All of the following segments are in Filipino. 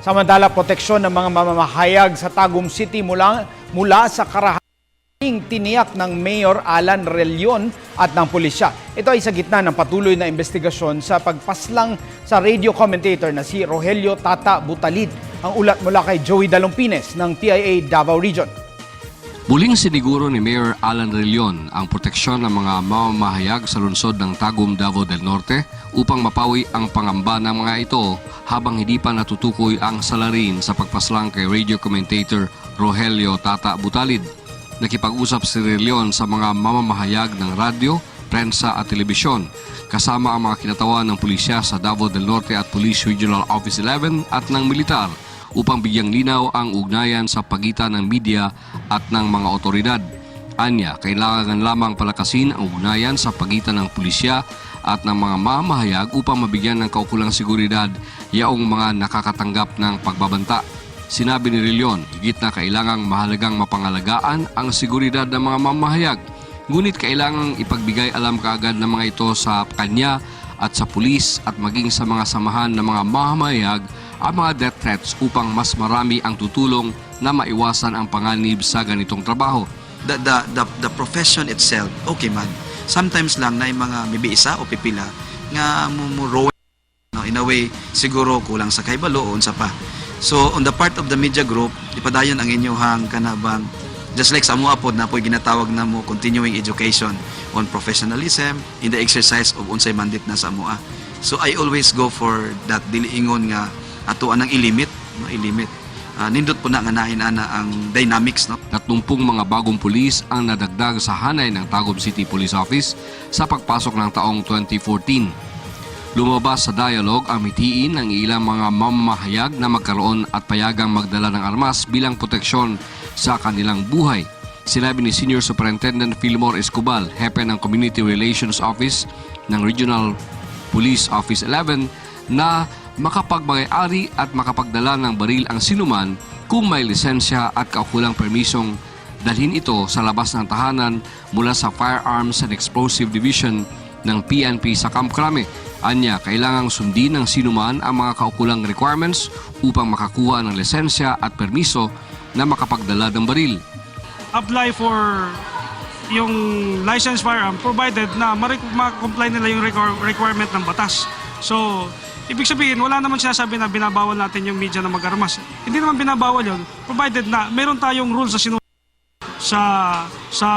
Samantala, proteksyon ng mga mamamahayag sa Tagum City mula sa karahating tiniyak ng Mayor Alan Relion at ng pulisya. Ito ay sa gitna ng patuloy na investigasyon sa pagpaslang sa radio commentator na si Rogelio Tata Butalid. Ang ulat mula kay Joey Dalumpines ng PIA Davao Region. Muling siniguro ni Mayor Alan Relion ang proteksyon ng mga mamamahayag sa lungsod ng Tagum, Davao del Norte upang mapawi ang pangamba ng mga ito habang hindi pa natutukoy ang salarin sa pagpaslang kay radio commentator Rogelio Tata Butalid. Nakipag-usap si Relion sa mga mamamahayag ng radyo, prensa at telebisyon kasama ang mga kinatawan ng pulisya sa Davao del Norte at Police Regional Office 11 at ng militar upang bigyang linaw ang ugnayan sa pagitan ng media at ng mga otoridad. Anya, kailangan lamang palakasin ang ugnayan sa pagitan ng pulisya at ng mga mamahayag upang mabigyan ng kaukulang seguridad yaong mga nakakatanggap ng pagbabanta. Sinabi ni Relion, higit na kailangang mahalagang mapangalagaan ang seguridad ng mga mamahayag. Ngunit kailangang ipagbigay alam kaagad ng mga ito sa kanya at sa pulis at maging sa mga samahan ng mga mamahayag ang mga death threats upang mas marami ang tutulong na maiwasan ang panganib sa ganitong trabaho. The profession itself, okay man. Sometimes lang na yung mga maybe isa o pipila nga mumuro, no, in a way siguro kulang sa kaibalo o unsa pa. So on the part of the media group, ipadayon ang inyong kanabang just like sa mua pod na po'y ginatawag na mo continuing education on professionalism in the exercise of unsay mandate na sa mua. So I always go for that diliingon nga ato anang ilimit, no, ilimit. Nindot po na nga nain-ana ang dynamics, no. 30 mga bagong pulis ang nadagdag sa hanay ng Tagum City Police Office sa pagpasok ng taong 2014. Lumabas sa dialogue ang mitiin ng ilang mga mamahayag na magkaroon at payagang magdala ng armas bilang proteksyon sa kanilang buhay. Sinabi ni Senior Superintendent Fillmore Escobal, hepe ng Community Relations Office ng Regional Police Office 11, na makapagmay-ari at makapagdala ng baril ang sinuman kung may lisensya at kaukulang permisong dalhin ito sa labas ng tahanan mula sa Firearms and Explosive Division ng PNP sa Camp Crame. Anya, kailangang sundin ng sinuman ang mga kaukulang requirements upang makakuha ng lisensya at permiso na makapagdala ng baril. Apply for yung license firearm provided na ma-comply nila yung requirement ng batas. So, ibig sabihin, wala naman sinasabi na binabawal natin yung media na mag-armas. Hindi naman binabawal yun, provided na meron tayong rules sa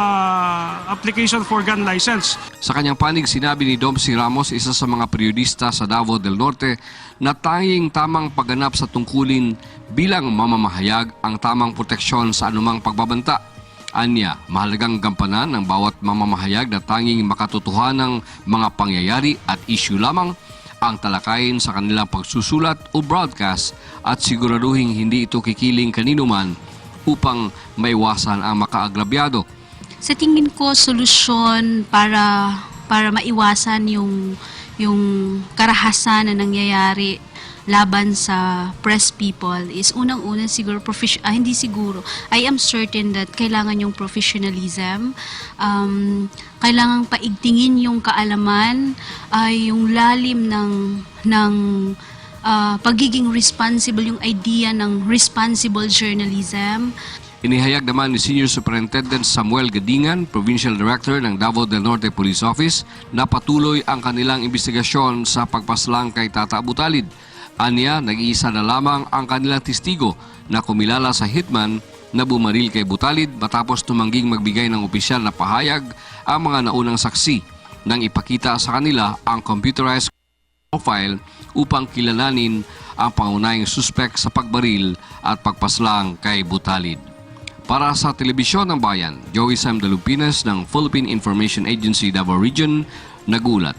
application for gun license. Sa kanyang panig, sinabi ni Domsy Ramos, isa sa mga periodista sa Davao del Norte, na tanging tamang pagganap sa tungkulin bilang mamamahayag ang tamang proteksyon sa anumang pagbabanta. Anya, mahalagang gampanan ng bawat mamamahayag na tanging makatotohanang mga pangyayari at issue lamang ang talakayin sa kanilang pagsusulat o broadcast at siguraduhin hindi ito kikiling kanino man upang maiwasan ang makaagrabyado. Sa tingin ko, solusyon para maiwasan yung karahasan na nangyayari laban sa press people is unang-una siguro I am certain that kailangan yung professionalism, kailangan paigtingin yung kaalaman, yung lalim ng pagiging responsible, yung idea ng responsible journalism. Inihayag naman ni Senior Superintendent Samuel Gadingan, Provincial Director ng Davao del Norte Police Office, na patuloy ang kanilang investigasyon sa pagpaslang kay Tata Butalid. Anya, nag-iisa na lamang ang kanilang testigo na kumilala sa hitman na bumaril kay Butalid matapos tumangging magbigay ng opisyal na pahayag ang mga naunang saksi nang ipakita sa kanila ang computerized profile upang kilalanin ang pangunahing suspect sa pagbaril at pagpaslang kay Butalid. Para sa Telebisyon ng Bayan, Joey Sam Dalumpines ng Philippine Information Agency Davao Region, nagulat.